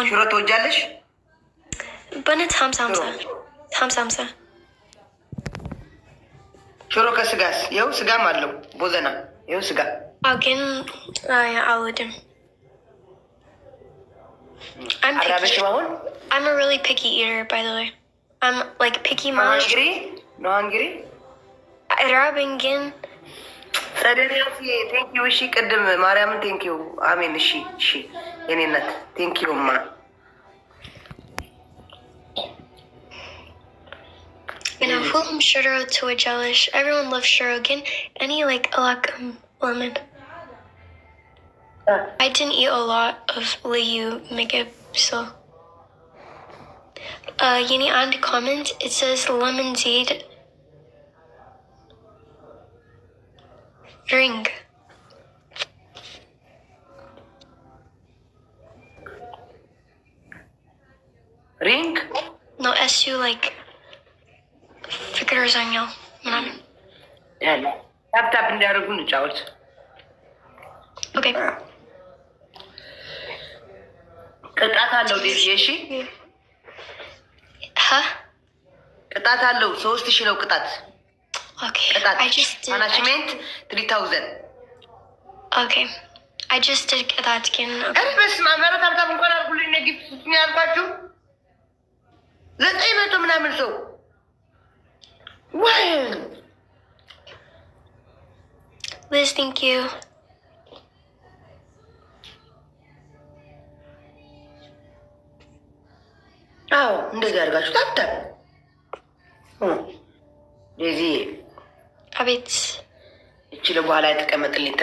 ሽሮ ትወጃለሽ? በነት ሀምሳ ሽሮ ከስጋስ? ይኸው ስጋም አለው ቦዘና። ይኸው ስጋ ግን አልወድም። I'm a really picky eater, by the way. I'm like picky mom. No hungry? ራበኝ ግን ሰደኒያስ ቴንኪዩ። እሺ ቅድም ማርያምን ቴንኪዩ። አሜን። እሺ የኔ እናት ቴንኪዩ ማ ሁሉም ሽሮ ትወጃለሽ? Everyone loves ሽሮ ግን እኔ like አላውቅም ለምን I didn't eat a lot of ልዩ ምግብ so የኔ አንድ comment it says lemon seed ring no SU like ፍቅር ዛኛው ምናምን ያለ ታፕታፕ እንዲያደርጉ እንጫወት። ኦኬ ቅጣት አለው ዴዚ። እሺ ቅጣት አለው 3000 ነው ቅጣት። ቅጣት ማናጅመንት 3000 ኦኬ I just did ቅጣት ግን እርስ ማመራ ታፕታፕ እንኳን አድርጉልኝ። ነግብ ስትኝ ያልኳችሁ 900 ምናምን ሰው Well, Liz, thank you. አዎ እንደዚህ አድርጋችሁ ታብታብ ዴዚ አቤት። እቺ ለበኋላ የተቀመጥልኝ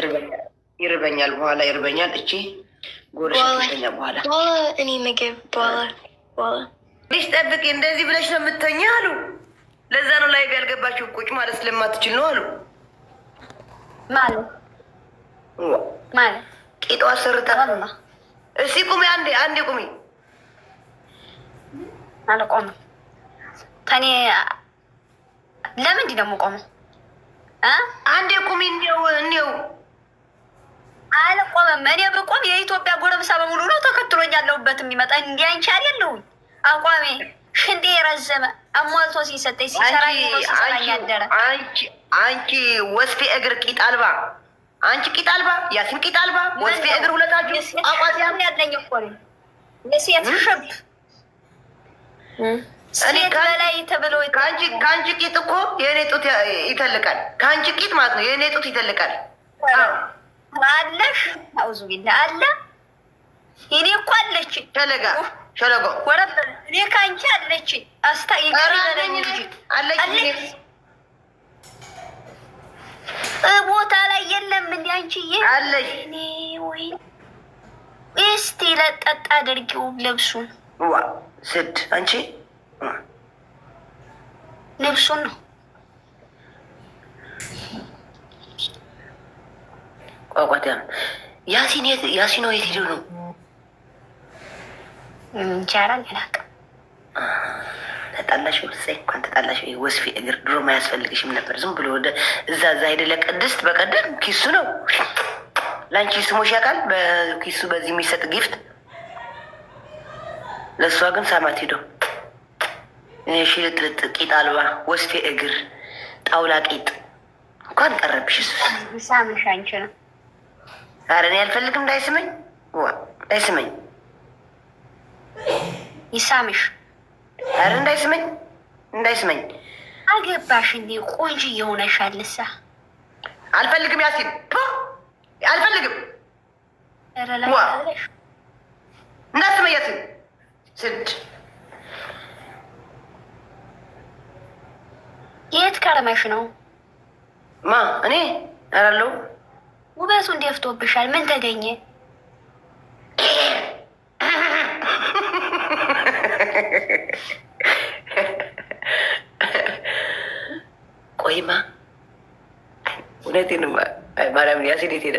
ይርበኛል፣ በኋላ ይርበኛል። እቺ ጎረሽተኛ በኋላ እኔ ምግብ በኋላ ልጅ ጠብቂ እንደዚህ ብለሽ ነው የምትተኛ አሉ። ለዛ ነው ላይቭ ያልገባችሁ ቁጭ ማለት ስለማትችል ነው አሉ። ማለት ቂጧ ሰርታ እስኪ ቁሚ፣ አንዴ ቁሚ። አልቆምም። ከኔ ለምንድን ነው የምቆመው? አንዴ ቁሚ። እንዲያው አልቆምም። እኔ ብቆም የኢትዮጵያ ጎረምሳ በሙሉ ነው ተከትሎኝ ያለሁበት የሚመጣ እንዲህ አንቺ አይደለሁም። አቋሜ ሽንጤ የረዘመ አሟልቶ ሲሰጠኝ ሲሰራ ያደረ አንቺ ወስፌ እግር ቂጥ አልባ፣ አንቺ ቂጥ አልባ፣ ያሲን ቂጥ አልባ፣ ወስፌ እግር ሁለታችሁ አቋሲያም ያለኝ እኮ ነው። የሴት ሽብ ሴት በላይ ተብሎ ከአንቺ ቂጥ እኮ የእኔ ጡት ይተልቃል። ከአንቺ ቂጥ ማለት ነው የእኔ ጡት ይተልቃል። አለሽ አውዙ ቢላ አለ እኔ እኮ አለች ሸለጎ ወረብ እኔ ካንቺ አለች አለች ቦታ ላይ የለም እንዴ አንቺዬ አለች። እኔ ወይ እስቲ ለጠጣ አድርጊው ልብሱን ስድ አንቺ ልብሱን ነው ቋቋቲያም ያሲን የት ሄዶ ነው? እንቻላል ያላቀ ተጣላሽ ወሰይ እንኳን ተጣላሽ። ወስፊ እግር ድሮ ማያስፈልግሽም ነበር። ዝም ብሎ ወደ እዛ ሄደ ለቅድስት በቀደም ኪሱ ነው ላንቺ ስሞሽ ያውቃል። በኪሱ በዚህ የሚሰጥ ጊፍት ለእሷ ግን ሳማት ሄዶ ሽልጥልጥ ቂጥ አልባ ወስፌ እግር ጣውላ ቂጥ እንኳን ቀረብሽ። ሳምሽ አንቺ ነው። ኧረ እኔ አልፈልግም። እንዳይስመኝ ይሳምሽ። ኧረ እንዳይስመኝ አገባሽ እንዴ ቆንጆ የሆነሻል። ልሳ አልፈልግም። ያሲን አልፈልግም። እንዳትስመኝ ያሲን ስድ የት ከረመሽ ነው? እኔ አላለው። ውበቱን ደፍቶብሻል። ምን ተገኘ? ቆይማ እውነቴን ማርያም ያሲን የት ሄደ?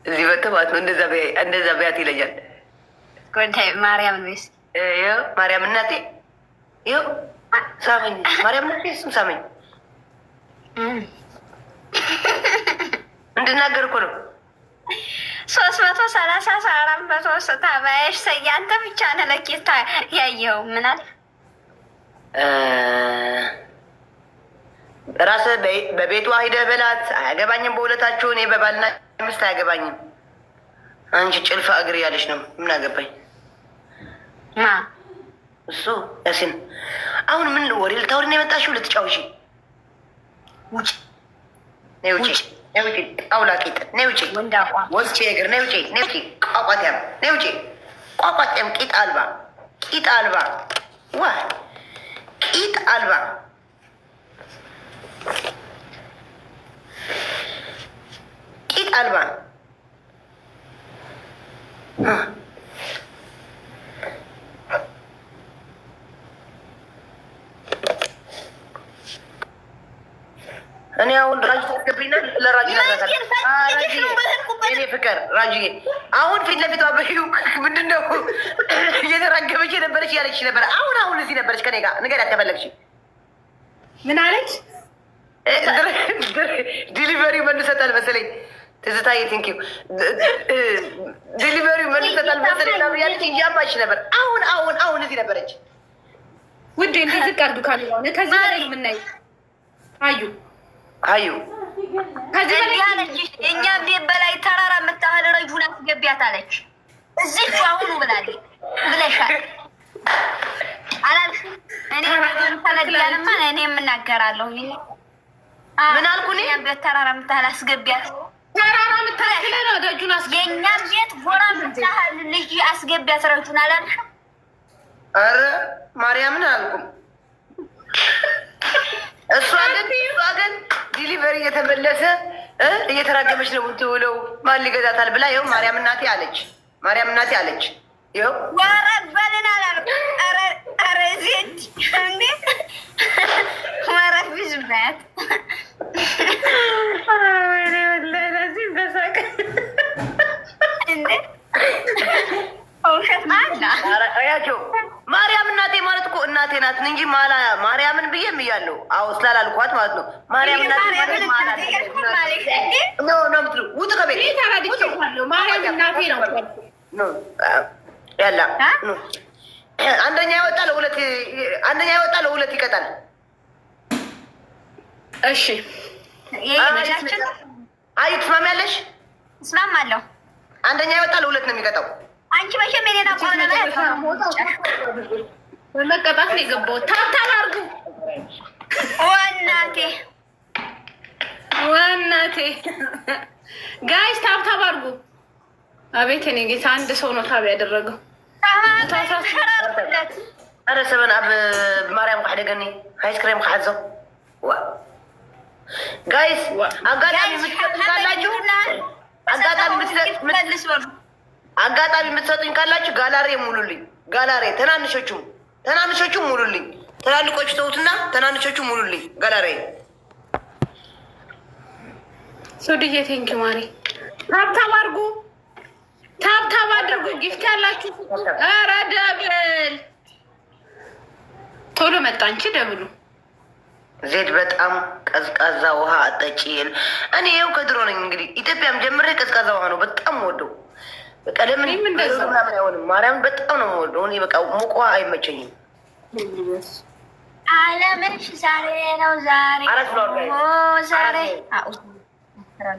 እዚህ መጥተህ ማለት ነው እንደዛ በያት ይለኛል። ማርያም ነው ማርያም እናቴ ይኸው ሳመኝ። ማርያም እናቴ እሱም ሳመኝ እንድናገር እኮ ነው። 330 400 ስታባያሽ ሰያንተ ብቻ ነህ ለኬታ ያየኸው ምናል ራስህ በቤቷ ሂደህ በላት። አያገባኝም በሁለታችሁ። እኔ በባልና ሚስት አያገባኝም። አንቺ ጭልፋ እግር ያለች ነው። ምን አገባኝ? እሱ ያሲን አሁን ምን ወሬ ልታወሪ ነው የመጣሽው? ልትጫውሺ? ውጭ ነይ፣ ውጭ ነይ፣ ውጭ አውላቂጥ ነይ፣ ውጭ ወስቼ እግር ነይ፣ ውጭ ነይ፣ ውጭ ቋቋትያም ነይ፣ ውጭ ቋቋትያም ቂጥ አልባ፣ ቂጥ አልባ፣ ዋ ቂጥ አልባ ቂጥ አልባ እኔ አሁን ራጅ ታስገቢና ለራጅ እኔ ፍቅር ራጅዬ አሁን ፊት ለፊት አበሽው ምንድነው እየተራገበች የነበረች ያለች ነበር። አሁን እዚህ ነበረች ከኔ ጋር ንገሪያት ከፈለግሽ። ምን አለች? ዲሊቨሪ መልሰታል መሰለኝ ትዝታዬ ቲንኪው ዲሊቨሪ መልሰታል መሰለኝ ያለች እያባች ነበር። አሁን እዚህ ነበረች። ውዴ እንደዚህ ቀርዱ ካለ ከዚህ በላይ የምናየው አዩ ከዚህ በላይ አለች። እኛ ቤት በላይ ተራራ የምታህል ረጁን አስገቢያት አለች። እዚህ አሁኑ ብላለች ብለሻል አላልሽም? እኔ ተለያለማ እኔ የምናገራለሁ። ምን አልኩ? እኔ ቤት ተራራ የምታህል አስገቢያት። ተራራ የምታህል ረጁን አስገቢያት። የእኛ ቤት ጎራ የምታህል ልጅ አስገቢያት ረጁን አላልሽም? ኧረ ማርያምን አልኩም። እሷ ግን ዲሊቨሪ እየተመለሰ እየተራገመች ነው የምትውለው። ማን ሊገዛታል ብላ ይኸው ማርያም እናቴ አለች። ይኸው ወረበልን አላልኩም። ኧረ ዜድ እንዴ ወረብ ዝበት እንዴ ያቸው ማርያም እናቴ ማለት እኮ እናቴ ናት እንጂ ማርያምን ብዬም እያለሁ ስላላልኳት ማለት ነው። ማርያም እናቴ ነው ምትሉ ውጡ ከቤት ያላ አንደኛ ያወጣ ለሁለት ይቀጣል። እሺ አዩ ትስማሚያለሽ? እስማማለሁ። አንደኛ ያወጣ ለሁለት ነው የሚቀጣው። አንቺ መቼም የኔና ቆነ መቀጣት ነው የገባው። ታብታብ አድርጉ ወናቴ ጋይስ ታብታብ አድርጉ። አቤት እኔ ጌታ አንድ ሰው ነው ታብ ያደረገው። ኧረ ሰበን አብ ማርያም ካሕደገኒ አይስክሬም ካሓዞ ጋይስ አጋጣሚ የምትሰጡኝ ካላችሁ ጋላሬ ሙሉልኝ። ጋላሬ ትናንሾቹም ሙሉልኝ። ትላልቆቹ ተውትና ትናንሾቹ ሙሉልኝ። ጋላሬ ሶድዬ ቴንኪ ማሪ። ታብታብ አድርጉ፣ ታብታብ አድርጉ። ጊፍት ያላችሁ ኧረ ደብል ቶሎ መጣ። አንቺ ደብሉ ዜድ በጣም ቀዝቃዛ ውሃ አጠጪ። እኔ ይኸው ከድሮ ነኝ እንግዲህ ኢትዮጵያም ጀምሬ ቀዝቃዛ ውሃ ነው በጣም ወደው። በቃ ለምን ምናምን አይሆንም። ማርያም በጣም ነው የምወደው እኔ። በቃ ሙቅ ውሃ አይመቸኝም። አለምሽ ዛሬ ነው ዛሬ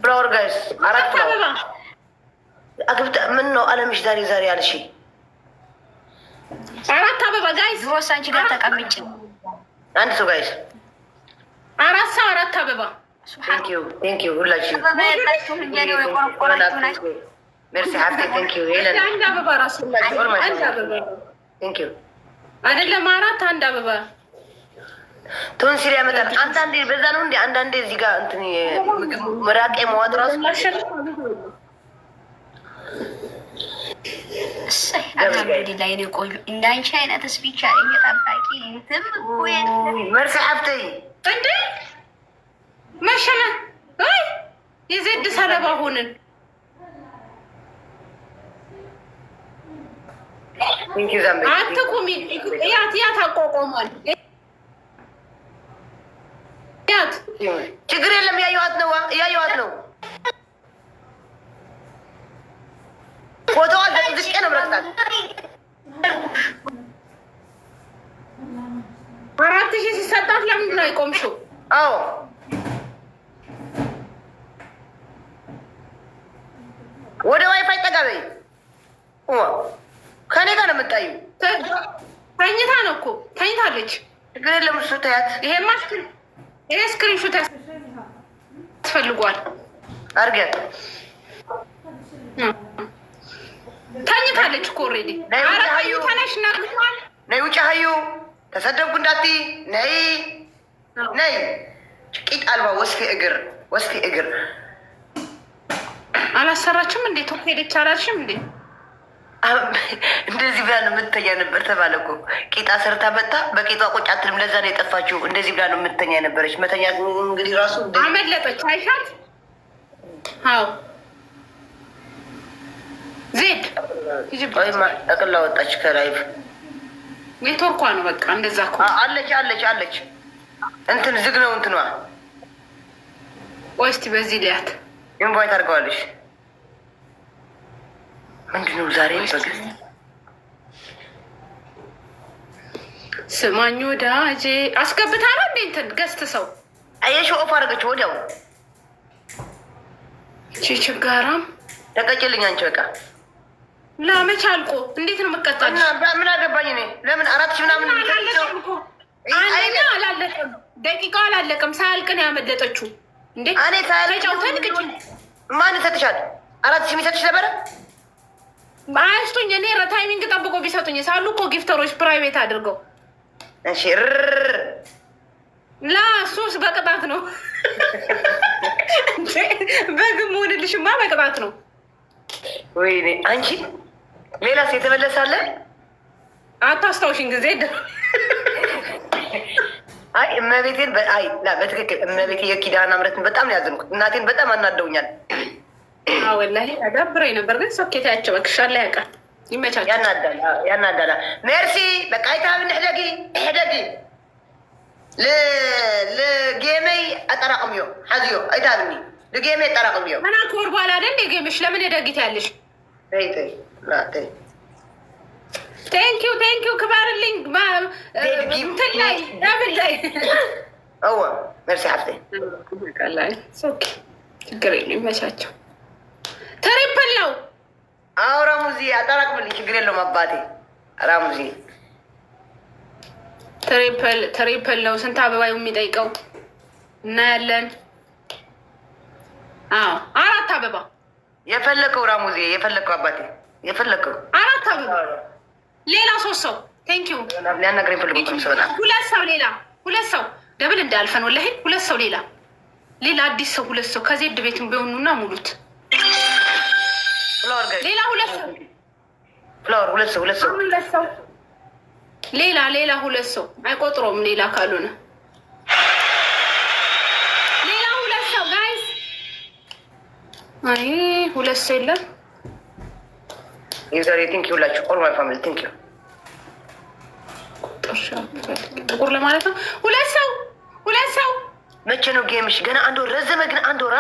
ፍላወር ጋይስ 4 ፍላወር አግብታ ምን ነው አለምሽ ዛሬ አልሽ? 4 አበባ ጋይስ። ድሮስ አንቺ ጋር ተቀምጭ አንድ ሰው ጋይስ 4 ሰው 4 አበባ። ቴንክ ዩ ሁላችሁ ሜርሲ ሀብቴ ቴንክ ዩ ሄለን። አንድ አበባ ራሱ አንድ አበባ ቴንክ ዩ አይደለም 4 አንድ አበባ ቶንሲል ያመጣል። አንዳንዴ በዛ ነው እንዴ? አንዳንዴ እዚህ ጋር እንትን ምግብ መራቄ መዋጥ ራሱ አልሐምዱሊላህ የኔ ቆዩ እንዳንቺ አይነት ስፒች አለኝ ጠባቂ እንትም መርሲ ሀብቴ እንዴ መሸነ አይ የዜድ ሰለባ ሆንን። አትቁሚ ያት አቋቋሟል። ችግር የለም እያየኋት ነው ፎቶዋ ዝቅ ነው ብለቅጣት 4000 ሲሰጣት ለምንድን ነው የቆምሽው? አዎ ወደ ዋይፋይ ጠጋ በይ። ከኔ ጋር ነው የምታዩ። ተኝታ ነው እኮ ተኝታለች። ችግር የለም እሱ ተያት። ይሄ ስክሪንሾት ያስፈልጓል። አርገት ተኝታለች እኮ ኦልሬዲ። አራዩ ተነሽና ነይ ውጭ ሀዩ ተሰደብኩ እንዳቲ ነይ ነይ ቂጥ አልባ ወስፊ እግር አላሰራችም እንዴ? ቶክ ሄደች አላልሽም እንዴ? እንደዚህ ብላ ነው የምትተኛ ነበር ተባለ እኮ። ቂጣ ሰርታ መጣ በቂጧ ቁጭ አትልም። ለዛ ነው የጠፋችው። እንደዚህ ብላ ነው የምትተኛ ነበረች። መተኛ እንግዲህ ራሱ አመለጠች። አይሻት? አዎ ዜድ ጠቅላ ወጣች ከላይቭ። ኔትወርኳ ነው በቃ እንደዛ እኮ። አለች እንትን ዝግ ነው እንትኗ። ቆይ እስኪ በዚህ ሊያት ኢንቫይት አድርገዋለች። ምንድነው ዛሬ በግስ ስማኝ ወዳጄ አስገብታ ነው እንዴ እንትን ገስት ሰው አየሽ ኦፍ አድርገች ወዲያው። ችጋራም ተቀጭልኝ አንቺ በቃ ለመች አልቆ እንዴት ነው መቀጣች? ምን አገባኝ እኔ ለምን 4000 ምናምን አንደኛ አላለቀም፣ ደቂቃው አላለቀም። ሳያልቅ ነው ያመለጠችው እንዴ? እኔ ተጫውተን ቅጭ ማን ሰጥሻል? 4000 የሚሰጥሽ ነበረ? አይስቱኝ እኔ ታይሚንግ ጠብቆ ቢሰጡኝ ሳሉ እኮ ጊፍተሮች ፕራይቬት አድርገው። እሺ ላ ሱስ በቅጣት ነው። በግም ሆንልሽማ በቅጣት ነው። ወይኔ አንቺ ሌላስ የተመለሳለ? አታስታውሽኝ ጊዜ አይ እመቤቴን በትክክል እመቤቴ የኪዳነ ምሕረትን በጣም ነው ያዘንኩት። እናቴን በጣም አናደውኛል። ወላሂ አዳብረኝ ነበር ግን ሶኬታቸው በክሻላ ያውቃል። ይመቻቸው። ያናዳላ ሜርሲ በቃ አይታብን ሕደጊ ለጌመይ አጠራቅምዮ ሓዝዮ አይታብኒ ለጌመይ አጠራቅምዮ መና ኮር በኋላ አይደል የጌምሽ ለምን ደጊት ያለሽ? ቴንኪው ክባርልኝ እንትን ላይ ዳብል ላይ እወ ሜርሲ ሓፍቴ ችግር የለም ይመቻቸው። ትሪፕል ነው። አዎ ራሙዚ አጠራቅምልኝ ችግር የለውም አባቴ። ራሙዚ ትሪፕል ነው። ስንት አበባዩ የሚጠይቀው እናያለን። አዎ 4 አበባ የፈለከው ራሙዚ የፈለከው አባቴ የፈለከው 4 አበባ። ሌላ 3 ሰው ቴንኪው ሊያናግረኝ ፈልጎ ሰውና 2 ሰው ሌላ 2 ሰው ደብል እንዳልፈን ወላሂ 2 ሰው ሌላ አዲስ ሰው 2 ሰው ከዜድ ቤትም ቢሆኑና ሙሉት። ሌላ 2 ሰው ፍላወር 2 ሰው ሌላ 2 ሰው አይቆጥሮም። ሌላ ካልሆነ ሌላ 2 ሰው ጋይስ። አይ 2 ሰው የለም። ዩዘር ቲንክ ዩ ላችሁ ኦል ማይ ፋሚሊ ቲንክ ዩ ቁር ለማለት ነው። 2 ሰው መቼ ነው ጌምሽ? ገና 1 ወር ረዘመ። ግን 1 ወር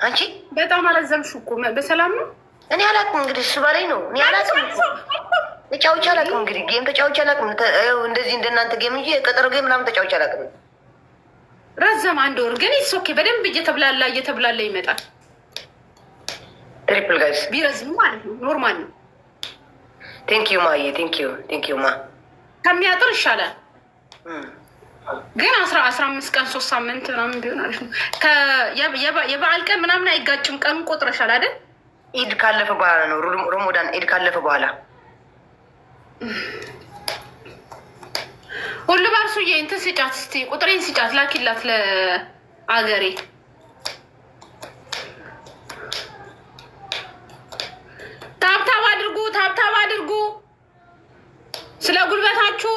አንቺ በጣም አረዘምሽ እኮ። በሰላም ነው? እኔ አላውቅም። እንግዲህ እሱ ባላይ ነው። እኔ አላውቅም። ተጫውቼ አላውቅም። እንግዲህ ጌም ተጫውቼ አላውቅም። እንደዚህ እንደናንተ ጌም እንጂ የቀጠሮ ጌም ምናምን ተጫውቼ አላውቅም። ረዘም 1 ወር ግን ኢትስ ኦኬ። በደንብ እየተብላላ ይመጣል። ትሪፕል ጋይስ ቢረዝም ማለት ነው ኖርማል ነው። ቴንኪዩ ማዬ ቴንኪዩ ማ ከሚያጥር ይሻላል። ግን 15 ቀን 3 ሳምንት ምናምን ቢሆን አሪፍ ነው። የበዓል ቀን ምናምን አይጋጭም። ቀኑን ቆጥረሻል አይደል? ኢድ ካለፈ በኋላ ነው። ሮሞዳን ኢድ ካለፈ በኋላ ሁሉ ባርሱዬ እንትን ስጫት እስቲ ቁጥሬን ስጫት ላኪላት ለአገሬ። ታብታብ አድርጉ ስለ ጉልበታችሁ።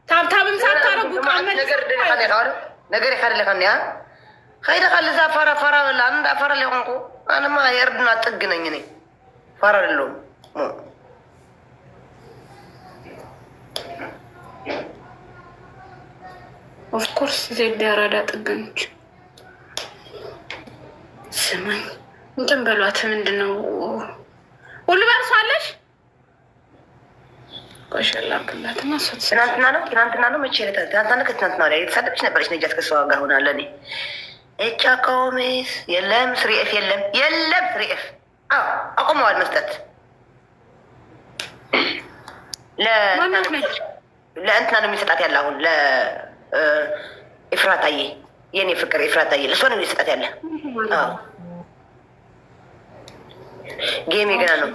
ታብታብም ሳታረጉ ነገር ይካደለካኒ ከይደ ካልዛ ፈራ በላ እንዳ ፈራ ሊሆንኩ አንማ የእርድና ጥግ ነኝ እኔ ፈራ አይደለሁም። ኦፍኮርስ ዜድ ያራዳ ጥገኞች ስማኝ እንትን በሏት። ምንድነው ሁሉ በርሷለሽ ቆሸላክላትና ሶት ትናንትና ነው መቼ ትናንትና ከትናንትና ላይ የተሳደበች ነበረች ነጃት ከሷ ጋር ሆናለ እኔ እቻ ኮሜስ የለም ስሪኤፍ የለም ስሪኤፍ አቁመዋል መስጠት ለእንትና ነው የሚሰጣት ያለ አሁን ለኤፍራታዬ የኔ ፍቅር ኤፍራታዬ ለእሷ ነው የሚሰጣት ያለ ጌሜ ገና ነው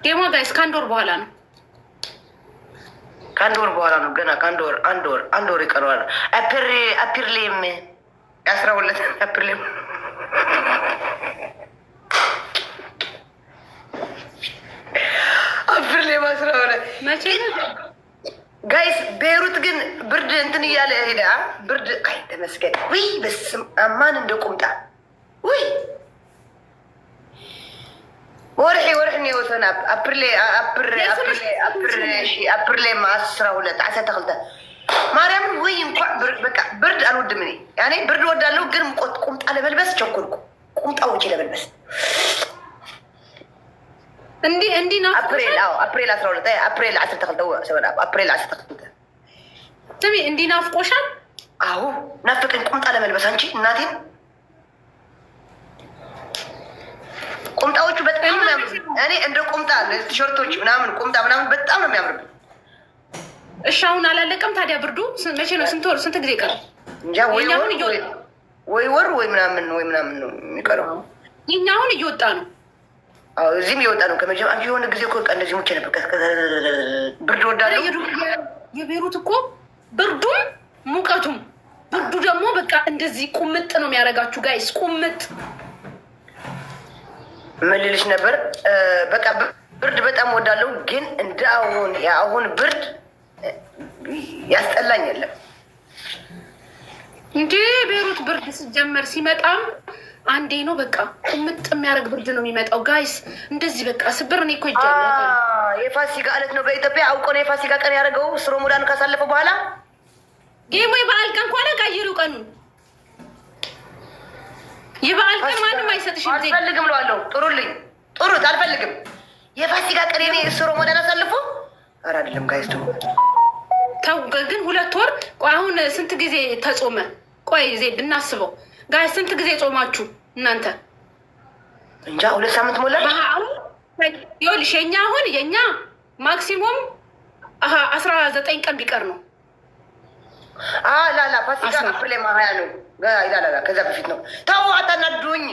ጌሞ ጋይስ ከአንድ ወር በኋላ ነው ገና አንድ ወር ይቀረዋል አፕሪሌም 12 አፕሪሌም አፕሪሌም 12 መቼ ጋይስ ቤይሩት ግን ብርድ እንትን እያለ ሄዳ ብርድ አይ ተመስገን ወይ በስም አማን እንደ ቁምጣ ወይ ወርሒ ነው ወሰና አፕሪሌም 12 12 ማርያም ወይ እንኳን በቃ ብርድ አልወድም እኔ ያኔ ብርድ ወዳለሁ ግን ቁምጣ ለበልበስ ቸኮልኩ ቁምጣ ውጪ ለበልበስ እንዲ ነው አፕሪል 12 አፕሪል 12 ሰበራ አፕሪል 12 ትቢ እንዲ ናፍቆሻል አዎ ናፍቀኝ ቁምጣ ለመልበስ አንቺ እናቴን ቁምጣዎቹ በጣም ነው እኔ እንደ ቁምጣ ቲሸርቶች ምናምን ቁምጣ ምናምን በጣም ነው የሚያምርብኝ እሺ አሁን አላለቀም ታዲያ ብርዱ መቼ ነው ስንት ጊዜ ቀረ እንጃ ወይ ወር ወይ ምናምን ነው የሚቀረው እኛ አሁን እየወጣ ነው አዎ እዚህም እየወጣ ነው ከመጀመሪያ የሆነ ጊዜ እኮ እንደዚህ ሙቼ ነበር ብርድ ወዳለሁ የቤሩት እኮ ብርዱም ሙቀቱም ብርዱ ደግሞ በቃ እንደዚህ ቁምጥ ነው የሚያደርጋችሁ ጋይስ ቁምጥ ምን ልልሽ ነበር በቃ ብርድ በጣም ወዳለሁ ግን እንደ አሁን ብርድ ያስጠላኝ የለም እንዴ ቤሩት ብርድ ሲጀመር ሲመጣም አንዴ ነው በቃ ቁምጥ የሚያደርግ ብርድ ነው የሚመጣው ጋይስ እንደዚህ በቃ ስብር እኔ እኮ ይጃለሁ የፋሲካ ዕለት ነው በኢትዮጵያ አውቆ ነው የፋሲካ ቀን ያደረገው ሮመዳን ካሳለፈ በኋላ ጌሞ የበዓል ቀን ከሆነ ቀይሩ ቀኑን የበዓል ቀን ማንም አይሰጥሽም አልፈልግም ብለዋለሁ ጥሩት አልፈልግም የፋሲካ ቀን እኔ ሮመዳን አሳልፎ ኧረ አይደለም ጋይስ ተው ግን 2 ወር አሁን ስንት ጊዜ ተጾመ ቆይ ዜድ እናስበው ጋይስ ስንት ጊዜ ጾማችሁ እናንተ እንጃ 2 ሳምንት ሞላ ይኸውልሽ የኛ ማክሲሙም 19 ቀን ቢቀር ነው ላላ ፋሲካ አፕሪል 20 ነው ላላ ከዛ በፊት ነው ተው አታናዱኝ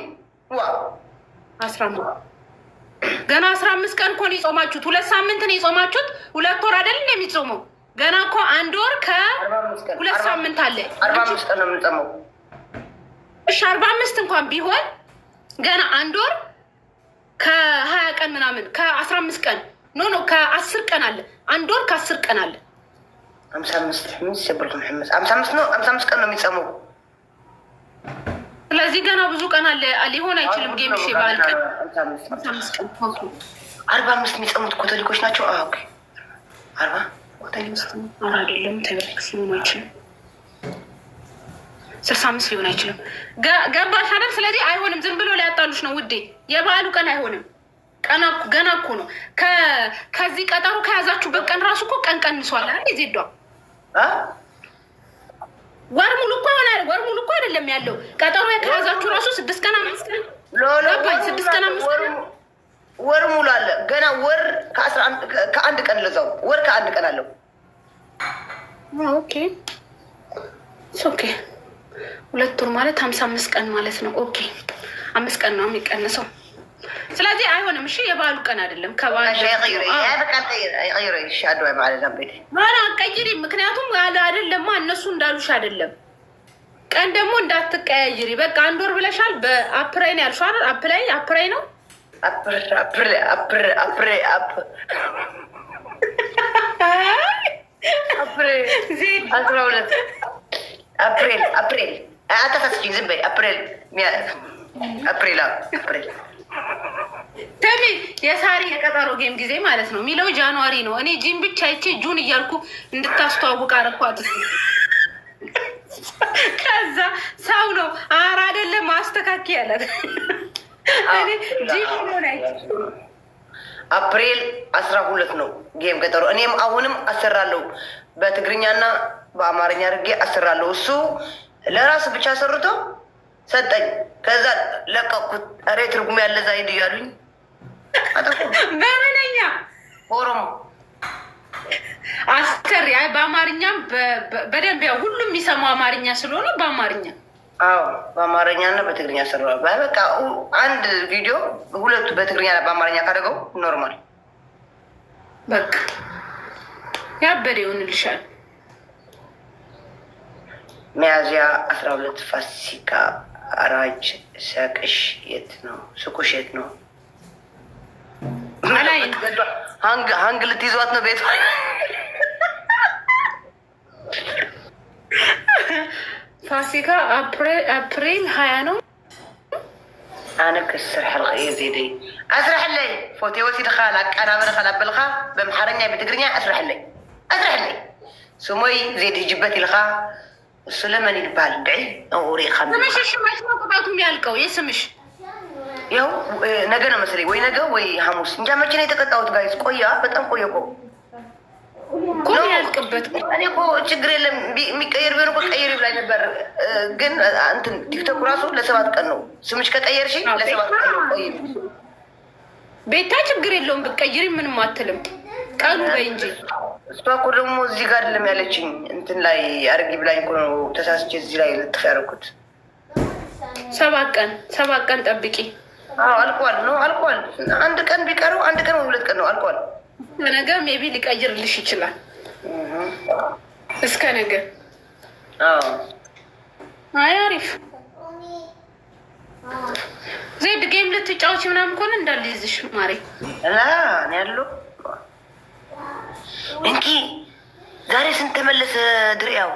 ገና 15 ቀን እኮ ነው የጾማችሁት 2 ሳምንት ነው የጾማችሁት 2 ወር አይደል የሚጾመው ገና እኮ 1 ወር ከ2 ሳምንት አለ 45 ቀን ነው የምንጾመው እሺ 45 እንኳን ቢሆን ገና 1 ወር ከ20 ቀን ምናምን ከ15 ቀን ኖ ከ10 ቀን አለ 1 ወር ከ10 ቀን አለ 55 ቀን ነው የሚጾመው ስለዚህ ገና ብዙ ቀን አለ ሊሆን አይችልም ጌም ሺ ባል ቀን 45 የሚጾሙት ካቶሊኮች ናቸው ኦኬ 40 አይደለም ተበክስ ሊሆን አይችልም 65 ሊሆን አይችልም ገባሽ አይደል ስለዚህ አይሆንም ዝም ብሎ ሊያጣሉሽ ነው ውዴ የበዓሉ ቀን አይሆንም ገና እኮ ነው ከዚህ ቀጠሮ ከያዛችሁበት ቀን ራሱ እኮ ቀን ቀንሷል አይደል ዜዷ ወር ሙሉ እኮ አይደለም ያለው ቀጠሮ ከያዛችሁ ራሱ 6 ቀን 5 ቀን ገባኝ 6 ቀን 5 ቀን ወር ሙሉ አለ ገና ወር ከአንድ ቀን ለዛው ወር ከአንድ ቀን አለው ኦኬ 2 ወር ማለት 55 ቀን ማለት ነው ኦኬ 5 ቀን ነው የሚቀንሰው ስለዚህ አይሆንም እሺ የበዓሉ ቀን አይደለም ከባለ ቀይሪ ምክንያቱም አይደለም እነሱ እንዳሉሽ አይደለም ቀን ደግሞ እንዳትቀያይሪ በቃ 1 ወር ብለሻል በአፕሪል ነው ያልሽው አይደል አፕሪል ነው አፕሪል አታሳስችኝ ዝም በይ አፕሪል ተሚ የሳሪ የቀጠሮ ጌም ጊዜ ማለት ነው የሚለው ጃንዋሪ ነው እኔ ጂም ብቻ አይቼ ጁን እያልኩ እንድታስተዋውቅ አረኳት ከዛ ሰው ነው አይደለም ማስተካከል ያለ አፕሪል 12 ነው ጌም ቀጠሮ። እኔም አሁንም አሰራለሁ በትግርኛና በአማርኛ አድርጌ አሰራለሁ። እሱ ለራሱ ብቻ ሰርቶ ሰጠኝ። ከዛ ለቀኩት። ኧረ ትርጉም ያለ ዛይድ እያሉኝ በምንኛ ኦሮሞ አስከሪ። አይ በአማርኛም በደንብ ያው ሁሉም የሚሰማው አማርኛ ስለሆነ በአማርኛ በአማርኛ እና በትግርኛ ሰራዋል። በቃ አንድ ቪዲዮ ሁለቱ በትግርኛ በአማርኛ ካደረገው ኖርማል በቃ ያበደ ይሆንልሻል። ሚያዝያ 12 ፋሲካ አራጅ ሰቅሽ የት ነው? ሱቁሽ የት ነው? ሀንግ ልትይዟት ነው ቤቷ። ፋሲካ አፕሪል 20 ነው። أنا كسر حلقة يزيدي أسرح لي فوتي وسيد خالك أنا من خلاب بالخا بمحرني بتقرني أسرح لي سموي زيد جبتي الخا سليمان البال دعي أو ريخا مش ما قطعتم يالكو يسمش يو نجنا مسري وين نجا وي حموس نجا ما كنا يتقطعوا تجايز قوية بتأم قوية كل يالكبت أنا كو تجري لم مكير بينو كير بلاي نبر جن أنت تكتب راسو لسبات كنو سمش كتغير شيء لسبات كنو قوية بيتا تجري لهم بكير من ما تلم كانوا بينجي سوا كلهم زيجار لم يلتشين أنت لا أرجع بلاي كونو تساس جزء لا يلتخيركوت سباق كان تبكي الكوال نو الكوال عندك أن بيكارو عندك أن ولد كنو الكوال ነገ ሜቢ ሊቀይርልሽ ይችላል። እስከ ነገ አይ አሪፍ ዜድ ጌም ልትጫወች ምናምን ከሆነ እንዳልይዝሽ ማሬ ላ እኔ ያለው እንኪ ዛሬ ስንት ተመለሰ ድሪያው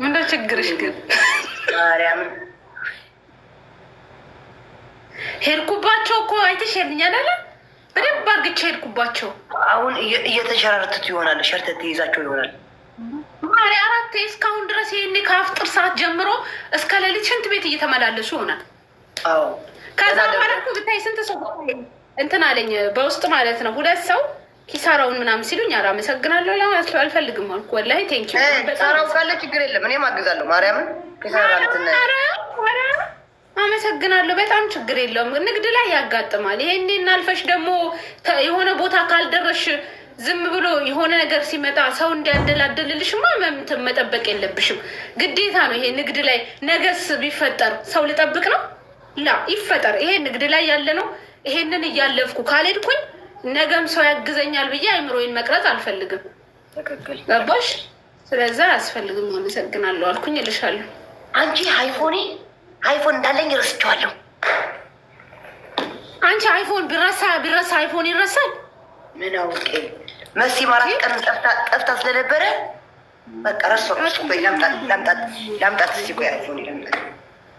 ምንድነው ችግርሽ ግን ማርያም ሄድኩባቸው እኮ አይተሽልኛል አለ በደንብ አድርጌ ሄድኩባቸው። አሁን እየተሸራረቱት ይሆናል። ሸርተት ይይዛቸው ይሆናል። ማሪ አራቴ እስካሁን ድረስ ይሄኔ ከአፍጥር ሰዓት ጀምሮ እስከ ሌሊት ሽንት ቤት እየተመላለሱ ይሆናል። ከዛ በኋላ እኮ ብታይ ስንት ሰው እንትን አለኝ በውስጥ ማለት ነው። 2 ሰው ኪሳራውን ምናምን ሲሉኝ ኧረ አመሰግናለሁ አልፈልግም አልኩ። ወላሂ ቴንኪው ኪሳራው ካለ ችግር የለም እኔም አግዛለሁ። ማርያምን ኪሳራ እንትን አመሰግናለሁ በጣም ችግር የለውም። ንግድ ላይ ያጋጥማል። ይሄኔ እናልፈሽ ደግሞ የሆነ ቦታ ካልደረሽ ዝም ብሎ የሆነ ነገር ሲመጣ ሰው እንዲያደላደልልሽማ መጠበቅ የለብሽም። ግዴታ ነው ይሄ ንግድ ላይ። ነገስ ቢፈጠር ሰው ልጠብቅ ነው ላ ይፈጠር። ይሄ ንግድ ላይ ያለ ነው። ይሄንን እያለፍኩ ካልሄድኩኝ ነገም ሰው ያግዘኛል ብዬ አይምሮዬን መቅረጽ አልፈልግም። ገባሽ? ስለዛ አያስፈልግም። አመሰግናለሁ አልኩኝ እልሻለሁ። አንቺ አይፎን እንዳለኝ ረስቼዋለሁ። አንቺ አይፎን ቢረሳ አይፎን ይረሳል። ምን አውቄ መሲ ማራት ቀን ጠፍታ ስለነበረ በቃ ረሳሁ። ቆይ ላምጣት እስኪ ቆይ አይፎን ይላምጣት።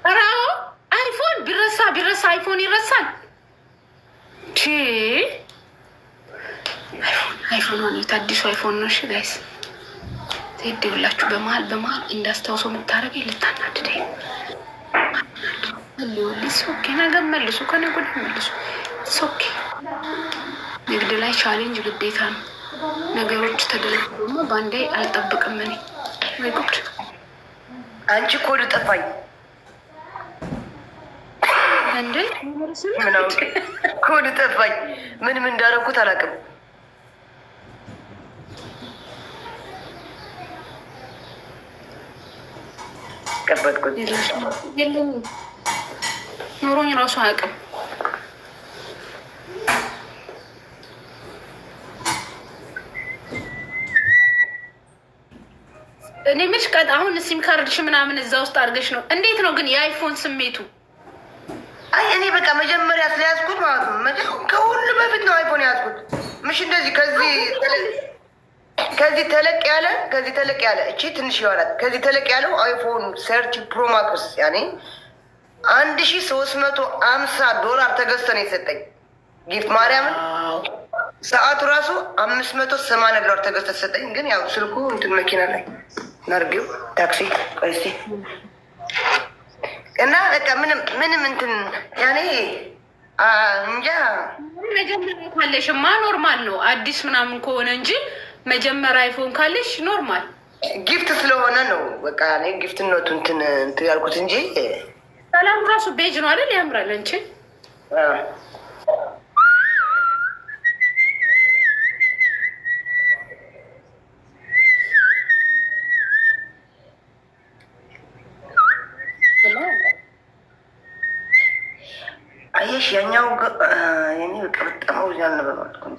ኧረ አይፎን ቢረሳ አይፎን ይረሳል። አይፎን ማለት አዲሱ አይፎን ነው። እሺ ጋይስ ዜድ ብላችሁ በመሀል እንዳስታውሰው የምታደርገኝ ልታናድደኝ ሶኬ ነገር መልሱ ከነገ ወዲያ መልሱ። ሶኬ ንግድ ላይ ቻሌንጅ ግዴታ ነው። ነገሮች ተደርጎማ ባንዴ አልጠብቅም እኔ። ወይ ጉድ! አንቺ ኮድ ጠፋኝ እንዴ! ኮድ ጠፋኝ። ምን እንዳደረኩት አላውቅም። ከፈትኩት የለም ኖሮኝ ራሱ አያውቅም። እኔ ምንሽ ቀጥ አሁን ሲም ካርድሽ ምናምን እዛ ውስጥ አድርገሽ ነው። እንዴት ነው ግን የአይፎን ስሜቱ? አይ እኔ በቃ መጀመሪያ ስለያዝኩት ማለት ነው። ከሁሉ በፊት ነው አይፎን ያዝኩት። ምሽ እንደዚህ ከዚህ ተለቅ ያለ እቺ ትንሽ ይሆናል። ከዚህ ተለቅ ያለው አይፎን 30 ፕሮ ማክስ ያኔ $1350 ተገዝቶ ነው የሰጠኝ ጊፍት ማርያምን። ሰዓቱ ራሱ $580 ተገዝቶ ተሰጠኝ። ግን ያው ስልኩ እንትን መኪና ላይ ናርጊው ታክሲ ቆይሲ እና በቃ ምንም እንትን ያኔ እንጃ። መጀመሪያ ካለሽማ ኖርማል ነው አዲስ ምናምን ከሆነ እንጂ መጀመሪያ አይፎን ካለሽ ኖርማል ጊፍት ስለሆነ ነው። በቃ እኔ ጊፍት ነው እንትን ያልኩት እንጂ ሰላም ራሱ ቤጅ ነው አይደል? ያምራል እንጂ አየሽ ያኛው የኔ በቃ በጣም ወዛል ነበር ማለት ነው።